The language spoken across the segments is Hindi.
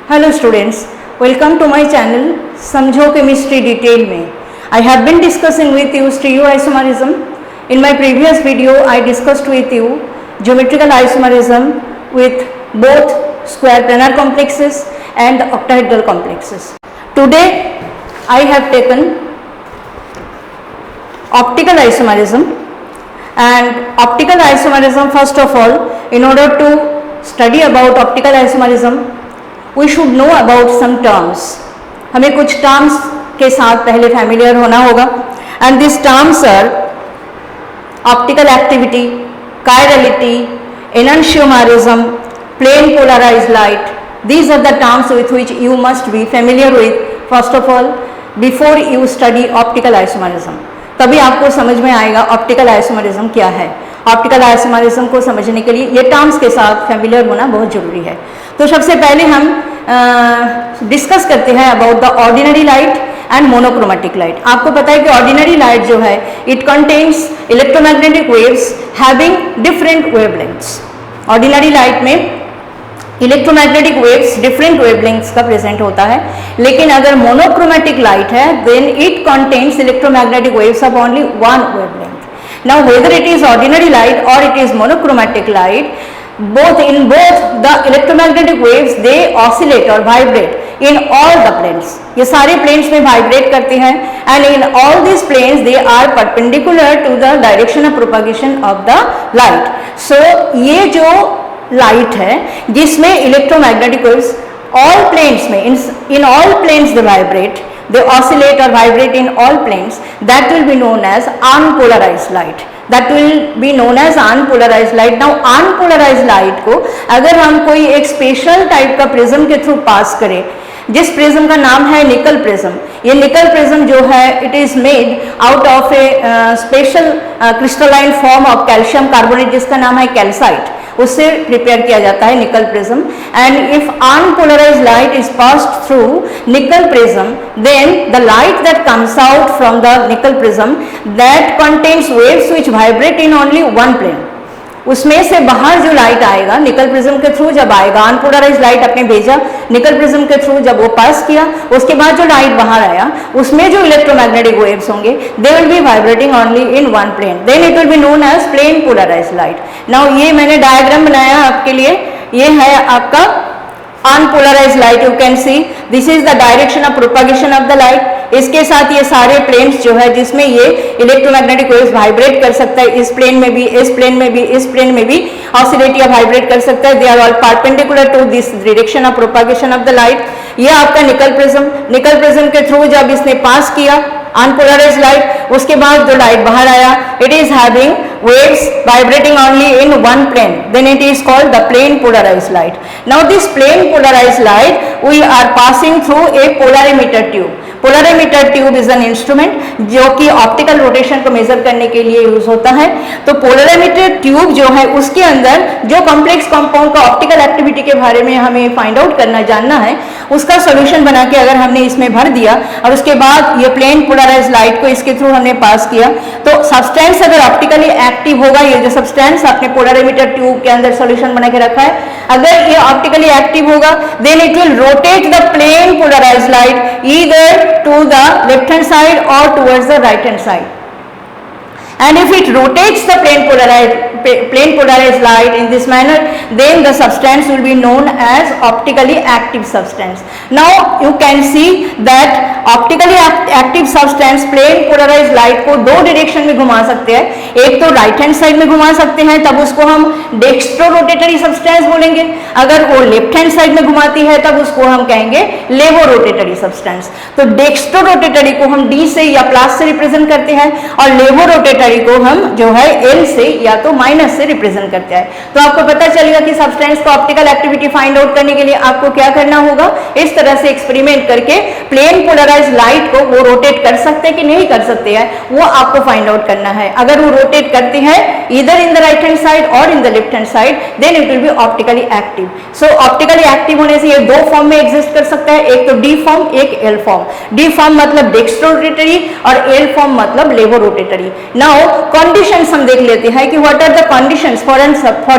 Hello students, welcome to my channel समझो केमिस्ट्री डिटेल में. I have been discussing with you stereoisomerism. In my previous video, I discussed with you geometrical isomerism with both square planar complexes and octahedral complexes. Today, I have taken optical isomerism, and optical isomerism, first of all, in order to study about optical isomerism, we should know about some terms. हमें कुछ terms के साथ पहले familiar होना होगा. And these terms are optical activity, chirality, enantiomerism, plane polarized light. These are the terms with which you must be familiar with first of all before you study optical isomerism. तभी आपको समझ में आएगा ऑप्टिकल आइसोमरिज्म क्या है. ऑप्टिकल आइसोमरिज्म को समझने के लिए ये टर्म्स के साथ फेमिलियर होना बहुत जरूरी है. तो सबसे पहले हम डिस्कस करते हैं about the ordinary light and monochromatic light. आपको पता है कि ऑर्डिनरी लाइट जो है it contains electromagnetic waves having different wavelengths. Ordinary light में इलेक्ट्रोमैग्नेटिक वेव्स डिफरेंट वेवलेंथ्स का प्रेजेंट होता है. लेकिन अगर मोनोक्रोमेटिक लाइट है then it contains electromagnetic waves of only one wavelength. Now whether it is ordinary light और it is monochromatic light, both the electromagnetic waves they oscillate or vibrate in all the planes. ये सारे planes में vibrate करते हैं and in all these planes they are perpendicular to the direction of propagation of the light. So ये जो light है जिसमें electromagnetic waves all planes में in all planes they vibrate, they oscillate or vibrate in all planes, that will be known as unpolarized light. That will be known as unpolarized light. Now unpolarized light को अगर हम कोई एक स्पेशल टाइप का प्रिज्म के थ्रू पास करें, जिस प्रिज्म का नाम है निकल प्रिज्म. ये निकल प्रिज्म जो है it is made out of A special crystalline form of calcium carbonate जिसका नाम है कैल्साइट. उससे प्रिपेयर किया जाता है Nicol prism. And if unpolarised light is passed through Nicol prism then the light that comes out from the Nicol prism that contains waves which vibrate in only one plane. उसमें से बाहर जो लाइट आएगा निकल प्रिज्म के थ्रू जब आएगा, अनपोलराइज्ड लाइट आपने भेजा निकल प्रिज्म के थ्रू, जब वो पास किया उसके बाद जो लाइट बाहर आया उसमें जो इलेक्ट्रोमैग्नेटिक वेव्स होंगे they will be vibrating only in one plane. Then it will be known as plane polarised light. Now ये मैंने डायग्राम बनाया आपके लिए. ये है आपका unpolarised light. You can see this is the direction of propagation of the light. इसके साथ ये सारे प्लेन्स जो है जिसमें ये इलेक्ट्रोमैग्नेटिक वेव्स वाइब्रेट कर सकता है, इस प्लेन में भी, इस प्लेन में भी, इस प्लेन में भी ऑसिलेट या वाइब्रेट कर सकता है. They are all perpendicular to this direction of propagation of the light. ये आपका निकल प्रिज्म के थ्रू जब इसने पास किया अनपोलराइज्ड लाइट, उसके बाद जो लाइट बाहर आया it is having waves vibrating only in one plane, then it is called the plane polarized light. Now this plane polarized light we are passing through a polarimeter tube. Polarimeter tube is an instrument जो कि ऑप्टिकल रोटेशन को मेजर करने के लिए यूज होता है. तो पोलरिमीटर ट्यूब जो है उसके अंदर जो कॉम्प्लेक्स कंपाउंड का ऑप्टिकल एक्टिविटी के बारे में हमें फाइंड आउट जानना है उसका सोल्यूशन बना के अगर हमने इसमें भर दिया और उसके बाद ये प्लेन पोलराइज्ड लाइट को इसके थ्रू हमने पास किया तो सब्सटेंस अगर ऑप्टिकली एक्टिव होगा, ये जो सब्सटेंस आपने पोलरिमीटर ट्यूब के अंदर सोल्यूशन बना के रखा है, अगर ये ऑप्टिकली एक्टिव होगा then it will rotate the plane polarised light either to the left hand side or towards the right hand side. And if it rotates the plane polarized light in this manner, then the substance will be known as optically active substance. Now you can see that optically active substance plane polarized light को दो डायरेक्शन में घुमा सकते हैं. एक तो राइट हैंड साइड में घुमा सकते हैं, तब उसको हम डेक्स्ट्रो रोटेटरी सब्सटेंस बोलेंगे. अगर वो लेफ्ट हैंड साइड में घुमाती है तब उसको हम कहेंगे लेवो रोटेटरी सब्सटेंस. तो डेक्स्ट्रो रोटेटरी को हम डी से या प्लस से रिप्रेजेंट करते हैं और लेवो रोटेटरी को हम जो है एल से या तो माइनस से रिप्रेजेंट करते हैं. तो आपको पता चलेगा कि सब्सटेंस को ऑप्टिकल एक्टिविटी फाइंड आउट करने के लिए आपको क्या करना होगा. इस तरह से एक्सपेरिमेंट करके प्लेन पोलराइज्ड लाइट को वो रोटेट कर सकते हैं कि नहीं कर सकते हैं वो आपको फाइंड आउट करना है. अगर वो रोटेट करते हैं इधर in the right hand side और in the left hand side then it will be optically active. So optically active होने से ये दो फॉर्म में एग्जिस्ट कर सकता है, एक तो डी फॉर्म एक एल फॉर्म. डी फॉर्म मतलब डेक्स्ट्रो रोटेटरी और एल फॉर्म मतलब लेवो रोटेटरी. नाउ कंडीशंस हम देख लेते हैं कि what are the conditions for a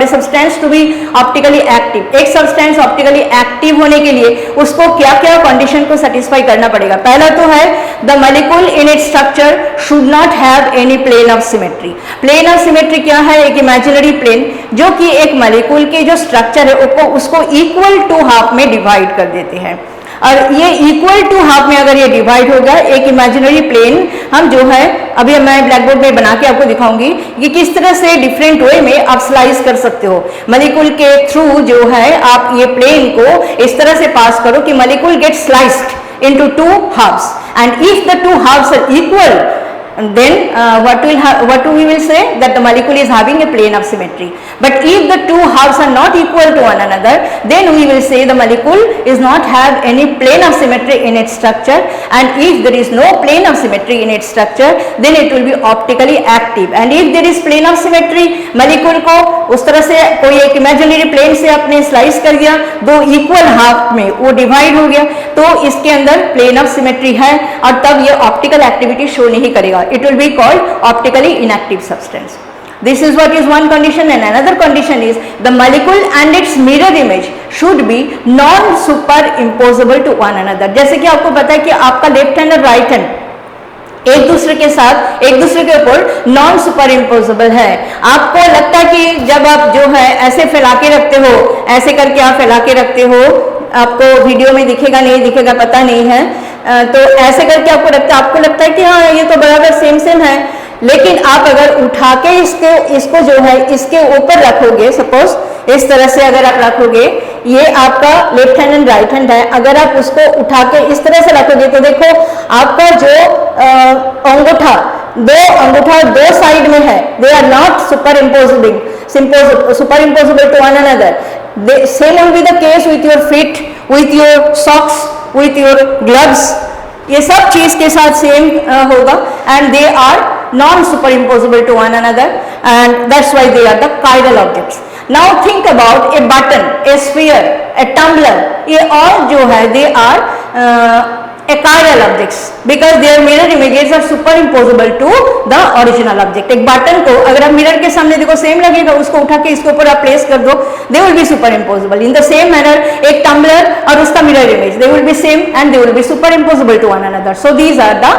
substance to be optically active. एक substance optically active होने के लिए उसको क्या क्या condition को satisfy करना पड़ेगा. पहला तो है the molecule in its structure should not have any plane of symmetry. Plane of symmetry क्या है? एक imaginary plane जो कि एक molecule के जो structure है उसको equal to half में divide कर देते हैं. और ये इक्वल टू हाफ में अगर ये डिवाइड होगा, एक इमेजिनरी प्लेन हम जो है अभी मैं ब्लैक बोर्ड में बना के आपको दिखाऊंगी कि किस तरह से डिफरेंट वे में आप स्लाइस कर सकते हो. मॉलिक्यूल के थ्रू जो है आप ये प्लेन को इस तरह से पास करो कि molecule get sliced into two halves, and if the two halves are equal, then what we will say that the molecule is having a plane of symmetry. But if the two halves are not equal to one another, then we will say the molecule is not have any plane of symmetry in its structure, and if there is no plane of symmetry in its structure, then it will be optically active. And if there is plane of symmetry, molecule को उस तरह से कोई एक imaginary plane से आपने स्लाइस कर दिया, दो इक्वल हाफ में वो डिवाइड हो गया, तो इसके अंदर प्लेन ऑफ सिमेट्री है और तब ये ऑप्टिकल एक्टिविटी शो नहीं करेगा. It will be called optically inactive substance. This is what is one condition, and another condition is the molecule and its mirror image should be non-superimposable to one another. जैसे कि आपको पता है कि आपका लेफ्ट हैंड और राइट हैंड एक दूसरे के साथ एक दूसरे के ऊपर नॉन सुपर इम्पोजेबल है. आपको लगता है कि जब आप जो है ऐसे फैला के रखते हो, ऐसे करके आप फैला के रखते हो, आपको वीडियो में दिखेगा नहीं दिखेगा पता नहीं है, तो ऐसे करके आपको लगता है कि हाँ ये तो बराबर सेम सेम है, लेकिन आप अगर उठा के इसको जो है इसके ऊपर रखोगे, सपोज इस तरह से अगर आप रखोगे, ये आपका left hand and right hand है, अगर आप उसको उठा के इस तरह से रखोगे तो देखो आपका जो अंगूठा दो साइड में है, they are not superimposable to one another. Same will be the case with your feet, with your socks, with your gloves. ये सब चीज के साथ सेम होगा, and they are non-superimposable to one another, and that's why they are the chiral objects. Now think about a button, a sphere, a tumbler. ये all जो है they are a chiral objects because their mirror images are superimposable to the original object. एक बटन को अगर आप मिरर के सामने देखो सेम लगेगा, उसको उठा के इसके ऊपर आप प्लेस कर दो, they will be superimposable. In the same manner, एक टम्बलर और उसका mirror image, they will be same and they will be superimposable to one another. So these are the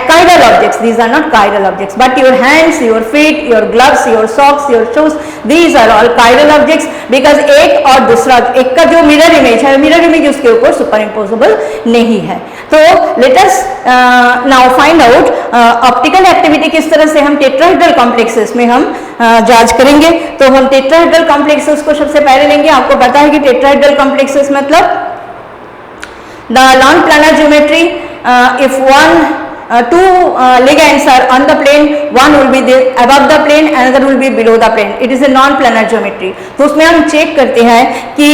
chiral objects. These are not chiral objects. But your hands, your feet, your gloves, your socks, your shoes, these are all chiral objects because एक और दूसरा एक का जो मिरर इमेज है, मिरर इमेज उसके ऊपर सुपरइम्पोजेबल नहीं है. तो let us now find out optical activity किस तरह से हम टेट्राहेड्रल कॉम्प्लेक्सेस में हम जांच करेंगे. तो हम टेट्राहेड्रल कॉम्प्लेक्सेस को सबसे पहले लेंगे. आपको पता है कि टेट्राहेड्रल कॉम्प्लेक्सेस मतलब the non planner geometry, if one two ligands are on the plane, one will be above the plane, another will be below the plane. It is a non-planar geometry. तो उसमें हम चेक करते हैं कि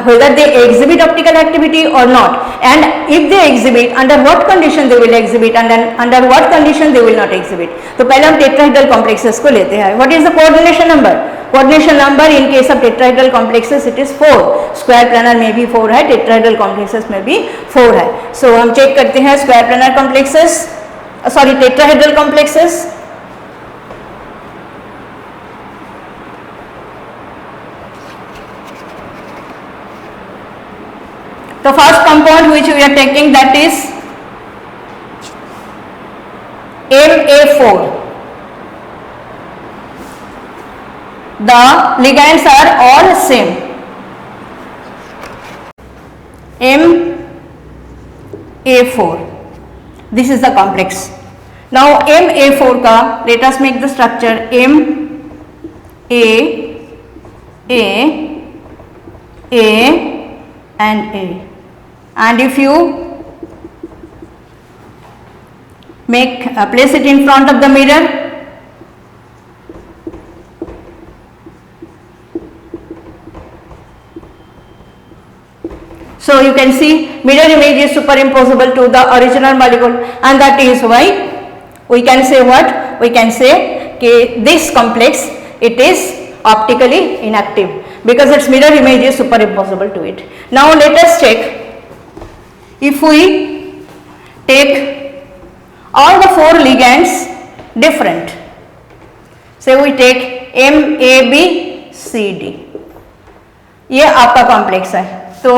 whether they exhibit optical activity or not, and if they exhibit, under what condition they will exhibit, and then under what condition they will not exhibit. तो पहले हम tetrahedral complexes को लेते हैं. What is the coordination number? Coordination number in case of tetrahedral complexes it is 4. Square planar में भी 4 है, tetrahedral complexes में भी 4 है. So हम चेक करते हैं square planar complexes, tetrahedral complexes. The first compound which we are taking, that is Ma4. The ligands are all same. Ma4. This is the complex. Now Ma4 का let us make the structure M A and A. And if you place it in front of the mirror, so you can see mirror image is superimposable to the original molecule, and that is why we can say what? We can say that this complex, it is optically inactive because its mirror image is superimposable to it. Now let us check. If we take all the 4 ligands different, say we take MABCD, ये आपका कॉम्प्लेक्स है। तो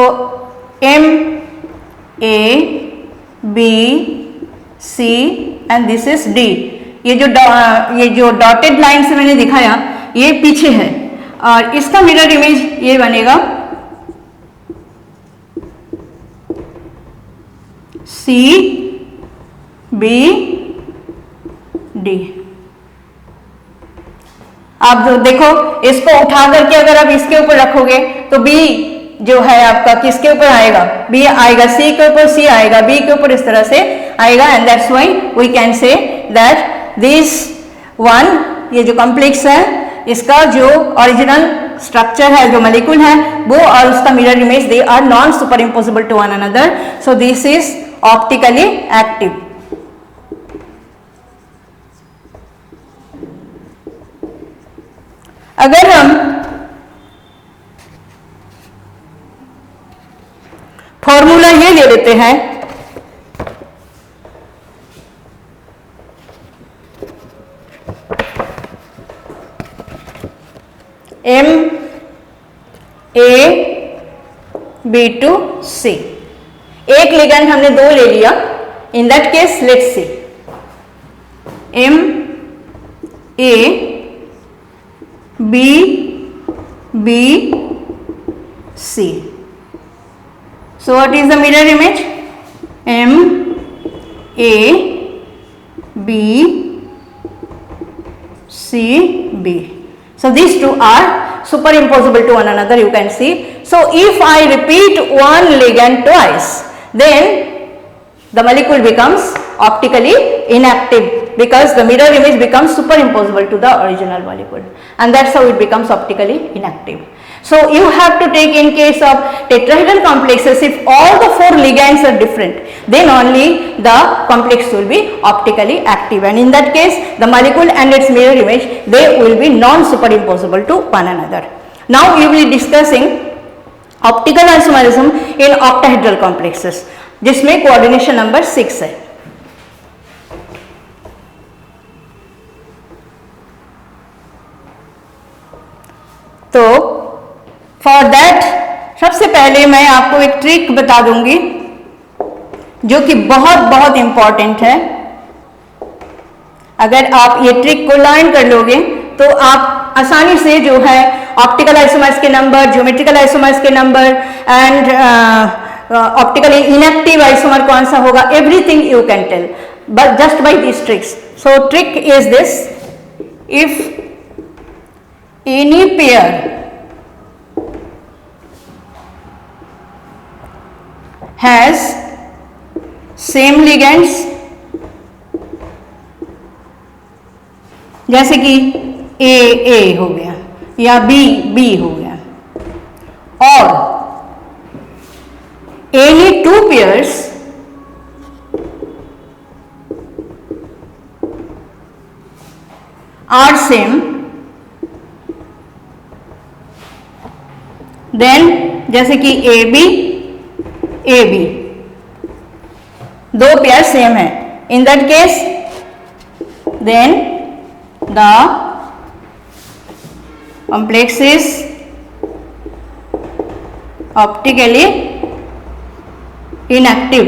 MABC and this is D। ये जो डॉटेड लाइन से मैंने दिखाया ये पीछे है, और इसका मिरर इमेज ये बनेगा CBD। आप जो देखो, इसको उठा करके अगर आप इसके ऊपर रखोगे तो B जो है आपका किसके ऊपर आएगा, B आएगा C के ऊपर, C आएगा B के ऊपर, इस तरह से आएगा। And that's why we can say that this one, ये जो कॉम्प्लेक्स है इसका जो ओरिजिनल स्ट्रक्चर है, जो मॉलिक्यूल है वो और उसका mirror image, they are non superimposable to one another, so this is optically active. अगर हम फॉर्मूला ये ले लेते हैं, MAB2C, एक लिगेंड हमने दो ले लिया, इन that case let's see MABBC। So what is the mirror image? MABCB. So these two are superimposable to one another, you can see. So if I repeat one ligand twice, then the molecule becomes optically inactive, because the mirror image becomes superimposable to the original molecule, and that's how it becomes optically inactive. So you have to take, in case of tetrahedral complexes, if all the four ligands are different, then only the complex will be optically active, and in that case the molecule and its mirror image, they will be non superimposable to one another. Now we will be discussing optical isomerism in octahedral complexes, जिसमें कोऑर्डिनेशन नंबर 6 है। तो फॉर दैट सबसे पहले मैं आपको एक ट्रिक बता दूंगी जो कि बहुत बहुत इंपॉर्टेंट है। अगर आप ये ट्रिक को लर्न कर लोगे तो आप आसानी से जो है ऑप्टिकल आइसोमर्स के नंबर, ज्योमेट्रिकल आइसोमर्स के number and optically inactive isomer कौन सा होगा, everything you can tell but just by this tricks. So trick is this, if any pair has same ligands, जैसे कि A हो गया या B हो गया, और any two pairs are same, then जैसे कि AB दो पेयर सेम है, in that case then the complex is optically inactive.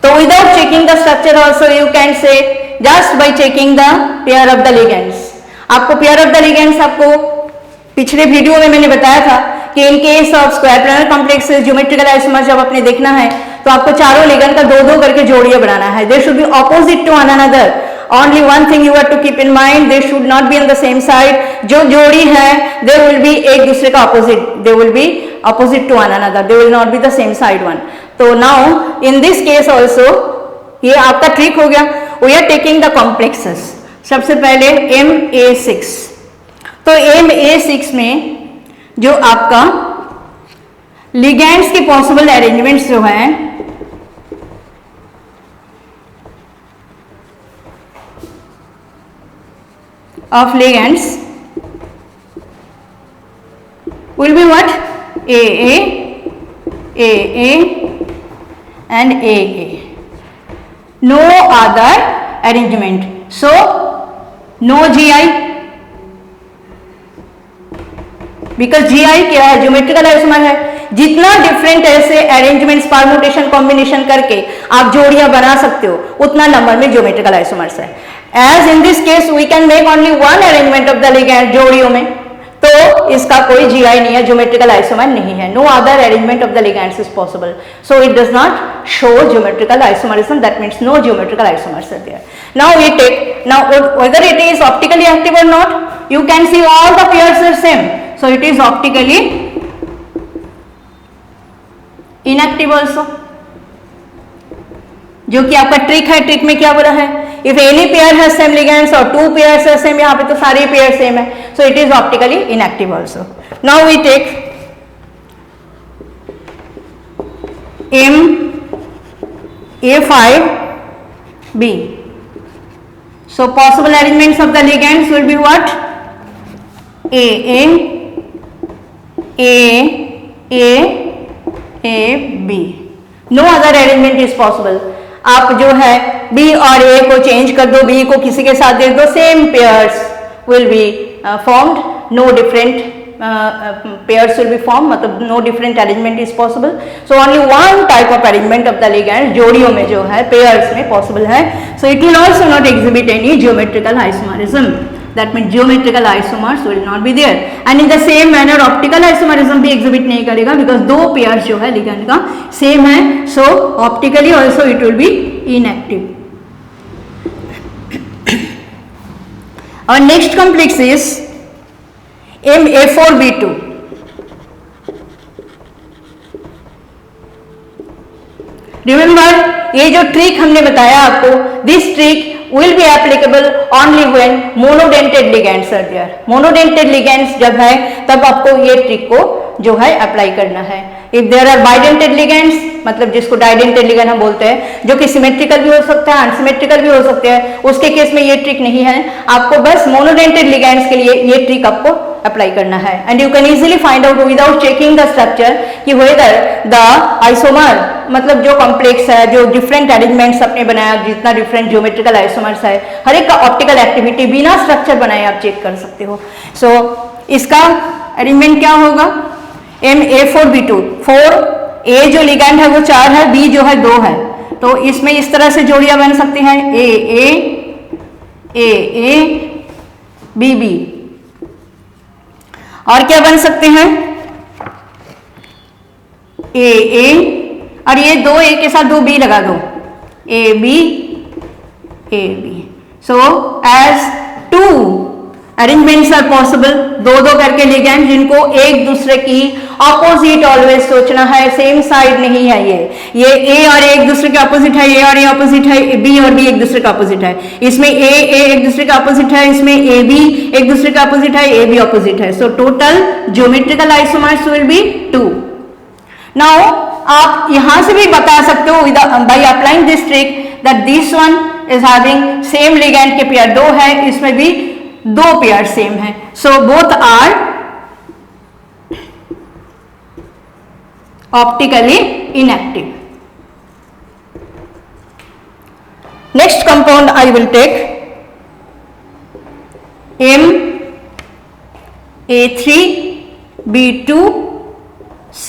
तो without checking the structure also you can say just by checking the pair of the ligands. आपको पेयर ऑफ द लिगेंड्स आपको पिछले वीडियो में मैंने बताया था कि in case of square planar complexes, geometrical isomer जब आपने देखना है तो आपको चारों लिगेंड का दो दो करके जोड़ियां बनाना है। They should be opposite to one another, only one thing you have to keep in mind, they should not be on the same side. जो जोड़ी है दे विल बी एक दूसरे का opposite, they will be opposite to one another, they will not be the same side one. तो now in this case also ये आपका ट्रिक हो गया। We are taking the complexes. सबसे पहले MA6, तो MA6 में जो आपका लिगेंड्स के पॉसिबल अरेंजमेंट्स जो हैं of ligands will be what, AA and AA, no other arrangement। So no GI, because GI क्या है, ज्योमेट्रिकल आइसोमर है। जितना डिफरेंट ऐसे अरेंजमेंट्स, परम्यूटेशन, कॉम्बिनेशन करके आप जोड़ियां बना सकते हो, उतना नंबर में ज्योमेट्रिकल आइसोमर्स है। As in this case we can make only one arrangement of the ligand जोड़ियों में, तो इसका कोई GI नहीं है, ज्योमेट्रिकल आइसोमर नहीं है। No other arrangement of the ligands is possible, so it does not show geometrical isomerism, that means no geometrical isomers are there. Now we take, now whether it is optically active or not, you can see all the pairs are same, so it is optically inactive also, जो कि आपका ट्रिक है। ट्रिक में क्या बोला है, if any pair has same ligands और टू पेयर्स है सेम, यहाँ पे तो सारे पेयर सेम है, so it is optically inactive also. Now we take MA5B, so possible arrangements of the ligands will be what, AA, AB, no other arrangement is possible। आप जो है B और A को चेंज कर दो, B को किसी के साथ दे दो, same pairs will be formed, no different pairs will be form, मतलब no different arrangement is possible. So only one type of arrangement of the ligand जोड़ियों में जो है, पेयर्स में पॉसिबल है। So it will also not exhibit any geometrical isomerism, that means geometrical isomers will not be there, and in the same manner optical isomerism भी exhibit नहीं करेगा, because दो pairs जो है ligand का same है, so optically also it will be inactive। Our next complex is MA4B2। Remember ये जो ट्रिक हमने बताया आपको, this trick will be applicable only when monodentate ligands are there। monodentate ligands जब है तब आपको ये ट्रिक को जो है अप्लाई करना है। If there are bidentate ligands, मतलब जिसको डाइडेंटेड लिगेंड हम बोलते हैं, जो कि सिमेट्रिकल भी हो सकता है, अनसिमेट्रिकल भी हो सकते हैं, उसके केस में ये ट्रिक नहीं है। आपको बस मोनोडेंटेड लिगेंड्स के लिए ये ट्रिक आपको अप्लाई करना है, and you can easily find out without checking the structure कि वेदर द आइसोमर, मतलब जो कॉम्प्लेक्स है, जो डिफरेंट अरेंजमेंट्स आपने बनाया, जितना डिफरेंट ज्योमेट्रिकल आइसोमर्स है, हर एक का ऑप्टिकल एक्टिविटी बिना स्ट्रक्चर बनाए आप चेक कर सकते हो। सो इसका अरेंजमेंट क्या होगा, MA4B2, 4 A जो लिगेंड है वो 4 है, B जो है 2 है, तो इसमें इस तरह से जोड़ियां बन सकती हैं, AA BB, और क्या बन सकते हैं, AA, और ये 2 A के साथ 2 B लगा दो, AB। So as 2 arrangements are possible, दो करके लिगेंड जिनको एक दूसरे की ऑपोजिट ऑलवेज सोचना है, सेम साइड नहीं है। ये A और A एक दूसरे के ऑपोजिट है, A और A ऑपोजिट है, B और B एक दूसरे का ऑपोजिट है, इसमें A एक दूसरे का ऑपोजिट है, इसमें AB एक दूसरे का ऑपोजिट है, AB ऑपोजिट है। So total geometrical isomers will be 2। नाउ आप यहां से भी बता सकते हो by applying this trick that this one is having same ligand के पेयर 2 है, इसमें भी 2 पेयर सेम है, so both are optically inactive. Next compound I will take MA3B2C।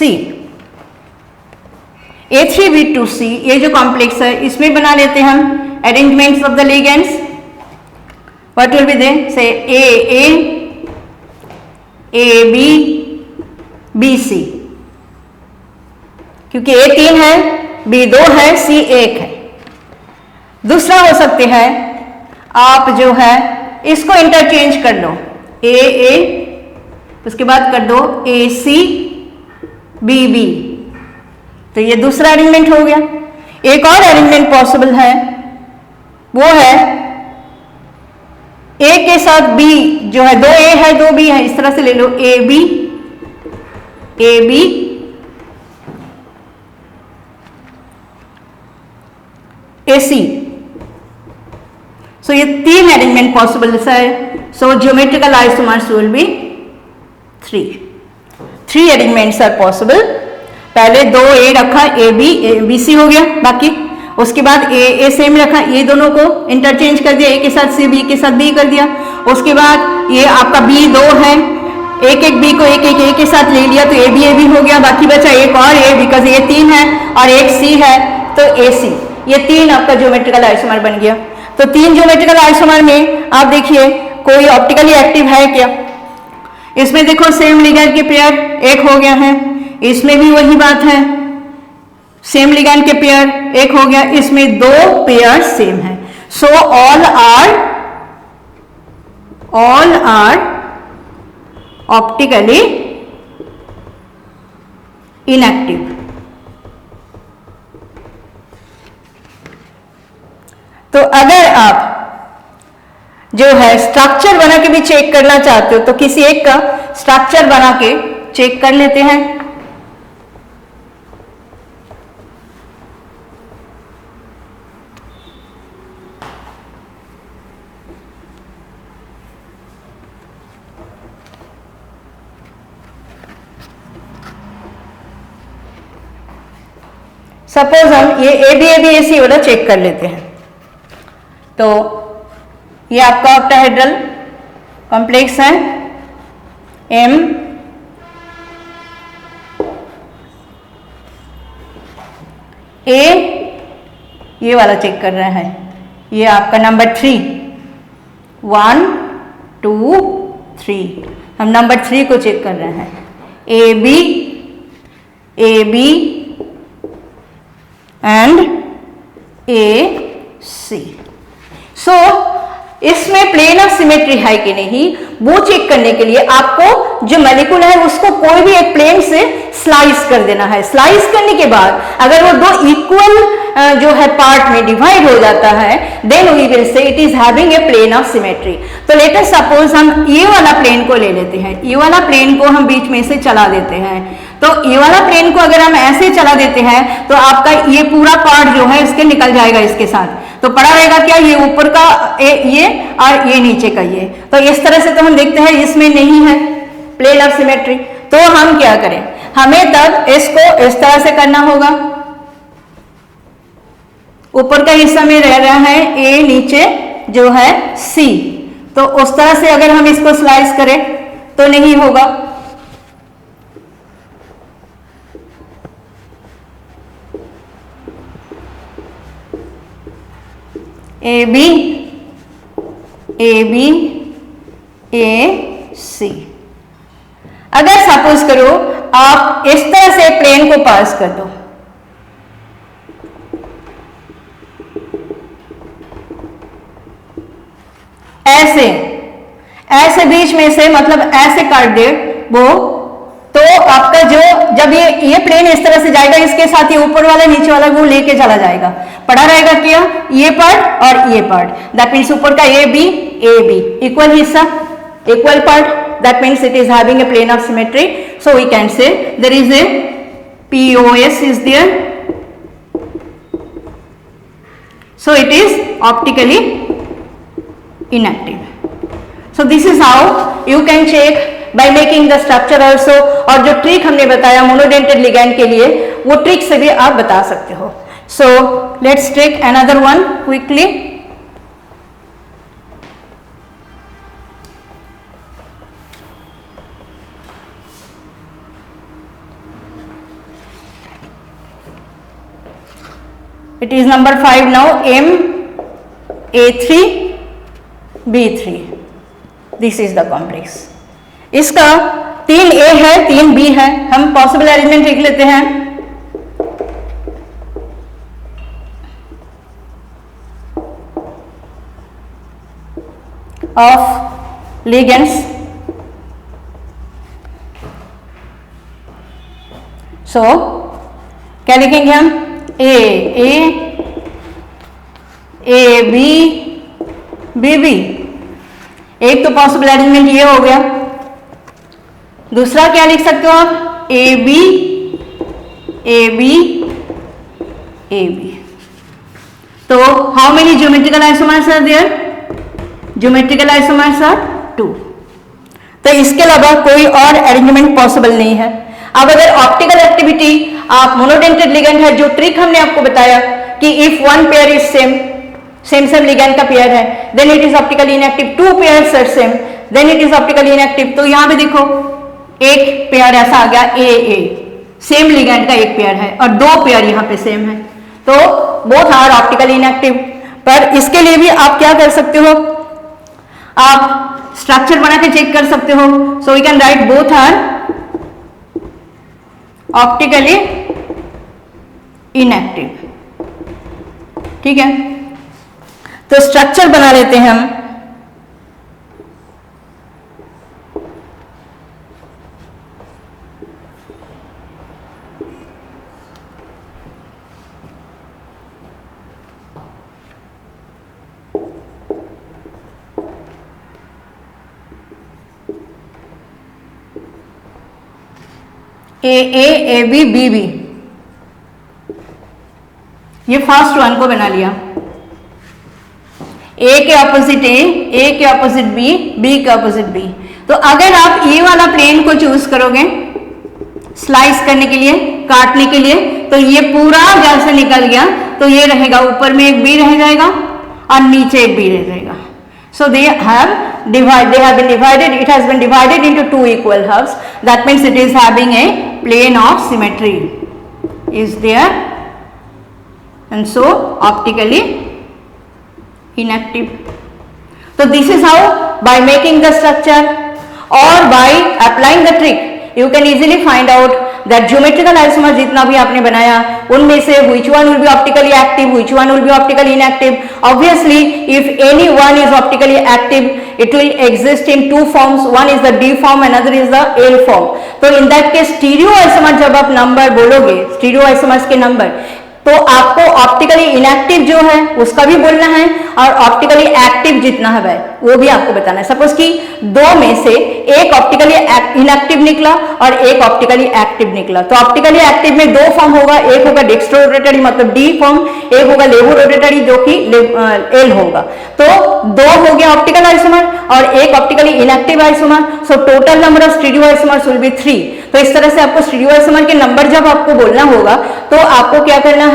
A3B2C ये जो कॉम्प्लेक्स है, इसमें बना लेते हैं हम arrangements of the ligands. What will be there, say AA AB BC, क्योंकि A 3 है, B 2 है, C 1 है। दूसरा हो सकते हैं आप जो है इसको इंटरचेंज कर लो, AA उसके बाद कर दो AC BB, तो ये दूसरा अरेंजमेंट हो गया। एक और अरेंजमेंट पॉसिबल है, वो है A के साथ B जो है, 2 A है 2 B है, इस तरह से ले लो, AB AC। सो ये 3 अरेंजमेंट पॉसिबल है। So geometrical isomers will be 3 arrangements are possible. पहले 2 A रखा, AB BC हो गया बाकी, उसके बाद ए सेम रखा, ये दोनों को इंटरचेंज कर दिया, ए के साथ सी, बी के साथ बी कर दिया। उसके बाद ये आपका बी 2 है, एक एक बी को एक एक ए के साथ ले लिया तो ए बी हो गया, बाकी बचा एक और ए, बिकॉज ये 3 है और एक सी है तो ए सी, ये 3 आपका ज्योमेट्रिकल आइसोमर बन गया। तो 3 ज्योमेट्रिकल आइसोमर में आप देखिए कोई ऑप्टिकली एक्टिव है क्या? इसमें देखो सेम लिगैंड के पेयर एक हो गया है, इसमें भी वही बात है, सेम लिगैंड के पेयर एक हो गया, इसमें 2 पेयर सेम है। So all are optically inactive. तो अगर आप जो है स्ट्रक्चर बना के भी चेक करना चाहते हो तो किसी एक का स्ट्रक्चर बना के चेक कर लेते हैं। सपोज हम ये ए बी वाला चेक कर लेते हैं। तो ये आपका ऑक्टाहेड्रल कॉम्प्लेक्स है, एम ए, ये वाला चेक कर रहे हैं, ये आपका नंबर 3, 1 2 3, हम नंबर 3 को चेक कर रहे हैं, ए बी एंड ए सी। सो इसमें प्लेन ऑफ सिमेट्री है कि नहीं वो चेक करने के लिए आपको जो मॉलिक्यूल है उसको कोई भी एक प्लेन से स्लाइस कर देना है। स्लाइस करने के बाद अगर वो 2 इक्वल जो है पार्ट में डिवाइड हो जाता है then we will say it is having a plane of symmetry. तो लेट अस सपोज हम ये वाला प्लेन को ले लेते हैं, ये वाला प्लेन को हम बीच में से चला देते हैं। तो ये वाला प्लेन को अगर हम ऐसे चला देते हैं तो आपका ये पूरा पार्ट जो है इसके निकल जाएगा इसके साथ, तो पड़ा रहेगा क्या, ये ऊपर का ये और ये नीचे का ये। तो इस तरह से तो हम देखते हैं इसमें नहीं है प्लेन ऑफ सिमेट्री। तो हम क्या करें, हमें तब इसको इस तरह से करना होगा, ऊपर का हिस्सा में रह रहा है ए, नीचे जो है सी, तो उस तरह से अगर हम इसको स्लाइस करें तो नहीं होगा। ए बी ए सी। अगर सपोज करो आप इस तरह से प्लेन को पास कर दो, ऐसे बीच में से मतलब ऐसे काट दे वो, तो आपका जो जब ये प्लेन इस तरह से जाएगा इसके साथ ये ऊपर वाला नीचे वाला वो लेके चला जाएगा, पड़ा रहेगा क्या ये पार्ट और ये पार्ट, दैट मीन्स ऊपर का ए बी इक्वल हिस्सा equal part, that means it is having a plane of symmetry. So we can say there is a POS is there, so it is optically inactive. So this is how you can check by making the structure also। और जो ट्रिक हमने बताया मोनोडेंटेड लिगैंड के लिए वो ट्रिक से भी आप बता सकते हो। So let's take another one quickly। It is number 5 now, MA3 B3, this is the complex। इसका 3A है 3B है, हम पॉसिबल अरेंजमेंट लिख लेते हैं। ऑफ लिगेंड्स, सो क्या लिखेंगे हम, ए बी। एक तो पॉसिबल अरेंजमेंट ये हो गया, दूसरा क्या लिख सकते हो आप, ए बी तो how many geometrical isomers are there, geometrical isomers are 2। तो इसके अलावा कोई और अरेंजमेंट पॉसिबल नहीं है। अब अगर ऑप्टिकल एक्टिविटी आप मोनोडेंटेड लिगेंड है, जो ट्रिक हमने आपको बताया कि कि if one pair is same ligand का पेयर है then it is optically inactive, two pairs are same then it is optically inactive. तो यहाँ पे देखो एक पेयर ऐसा आ गया ए, सेम लिगैंड का एक पेयर है और दो पेयर यहाँ पे सेम है, तो बोथ आर ऑप्टिकली इनएक्टिव। पर इसके लिए भी आप क्या कर सकते हो, आप स्ट्रक्चर बना के चेक कर सकते हो। So we can write both are optically inactive, ठीक है। तो स्ट्रक्चर बना लेते हैं हम। ए बी बी बी, ये फर्स्ट वन को बना लिया। ए के ऑपोजिट ए के ऑपोजिट बी, बी के ऑपोजिट बी। तो अगर आप ये वाला प्लेन को चूज करोगे स्लाइस करने के लिए, काटने के लिए, तो ये पूरा जैसे निकल गया तो ये रहेगा, ऊपर में एक बी रह जाएगा और नीचे एक बी रह जाएगा। So they have been divided, it has been divided into two equal halves. That means it is having a plane of symmetry is there, and so optically inactive. So this is how, by making the structure or by applying the trick, you can easily find out that geometrical isomer जितना भी आपने बनाया उनमें से which one will be optically active, which one will be optically inactive. Obviously if any one is optically active it will exist in two forms, one is the D form, another is the L form. तो in that case stereo isomer जब आप नंबर बोलोगे, स्टीरियो आइसोमर्स के नंबर, तो आपको ऑप्टिकली इनएक्टिव जो है उसका भी बोलना है और ऑप्टिकली एक्टिव जितना है वो भी आपको बताना है। सपोज कि दो में से एक ऑप्टिकली इनएक्टिव निकला और एक ऑप्टिकली एक्टिव निकला, तो ऑप्टिकली एक्टिव में दो फॉर्म होगा, एक होगा डेक्स्ट्रो रोटेटरी मतलब डी फॉर्म, एक होगा लेवो रोटेटरी जो कि एल होगा। तो दो हो गया ऑप्टिकल आइसोमर और एक optically inactive isomer. So total number of stereo isomers will be 3। तो इस तरह से आपको स्टीरियो आइसोमर के नंबर जब आपको बोलना होगा तो आपको क्या करना है,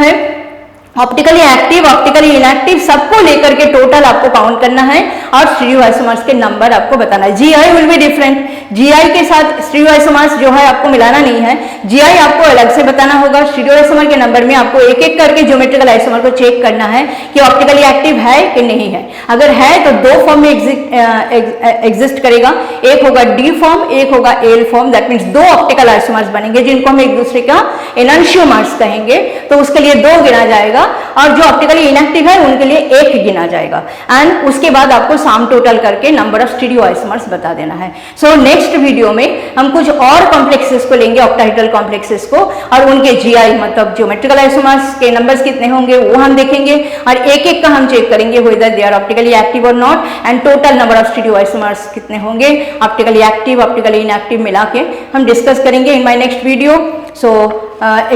ऑप्टिकली एक्टिव, ऑप्टिकली इनएक्टिव सबको लेकर के टोटल आपको काउंट करना है और स्टीरियो आइसोमर्स के नंबर आपको बताना है। GI will be different, GI के साथ स्टीरियो आइसोमर्स जो है आपको मिलाना नहीं है, जीआई आपको अलग से बताना होगा। स्टीरियो आइसोमर के नंबर में आपको एक एक करके ज्योमेट्रिकल आइसोमर को चेक करना है कि ऑप्टिकली एक्टिव है कि नहीं है। अगर है तो दो फॉर्म में एग्जिस्ट करेगा, एक होगा डी फॉर्म, एक होगा एल फॉर्म। दैट मीन्स दो ऑप्टिकल आइसोमर्स बनेंगे जिनको हम एक दूसरे का एनंशियोमर्स कहेंगे, तो उसके लिए दो गिना जाएगा और जो ऑप्टिकली इनएक्टिव है उनके लिए एक गिना जाएगा। एंड उसके बाद आपको सम टोटल करके नंबर ऑफ स्टीरियो आइसोमर्स बता देना है। सो नेक्स्ट वीडियो में हम कुछ और कॉम्प्लेक्सेस को लेंगे, ऑक्टाहेड्रल कॉम्प्लेक्सेस को, और उनके जीआई मतलब ज्योमेट्रिकल आइसोमर्स के नंबर्स कितने होंगे वो हम देखेंगे और एक एक का हम चेक करेंगे whether they are optically active और not, and total number of stereoisomers कितने होंगे ऑप्टिकली एक्टिव, ऑप्टिकली इनएक्टिव मिला के हम डिस्कस करेंगे in my next video. So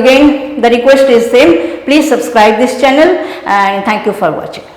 again the request is same, please subscribe this channel and thank you for watching.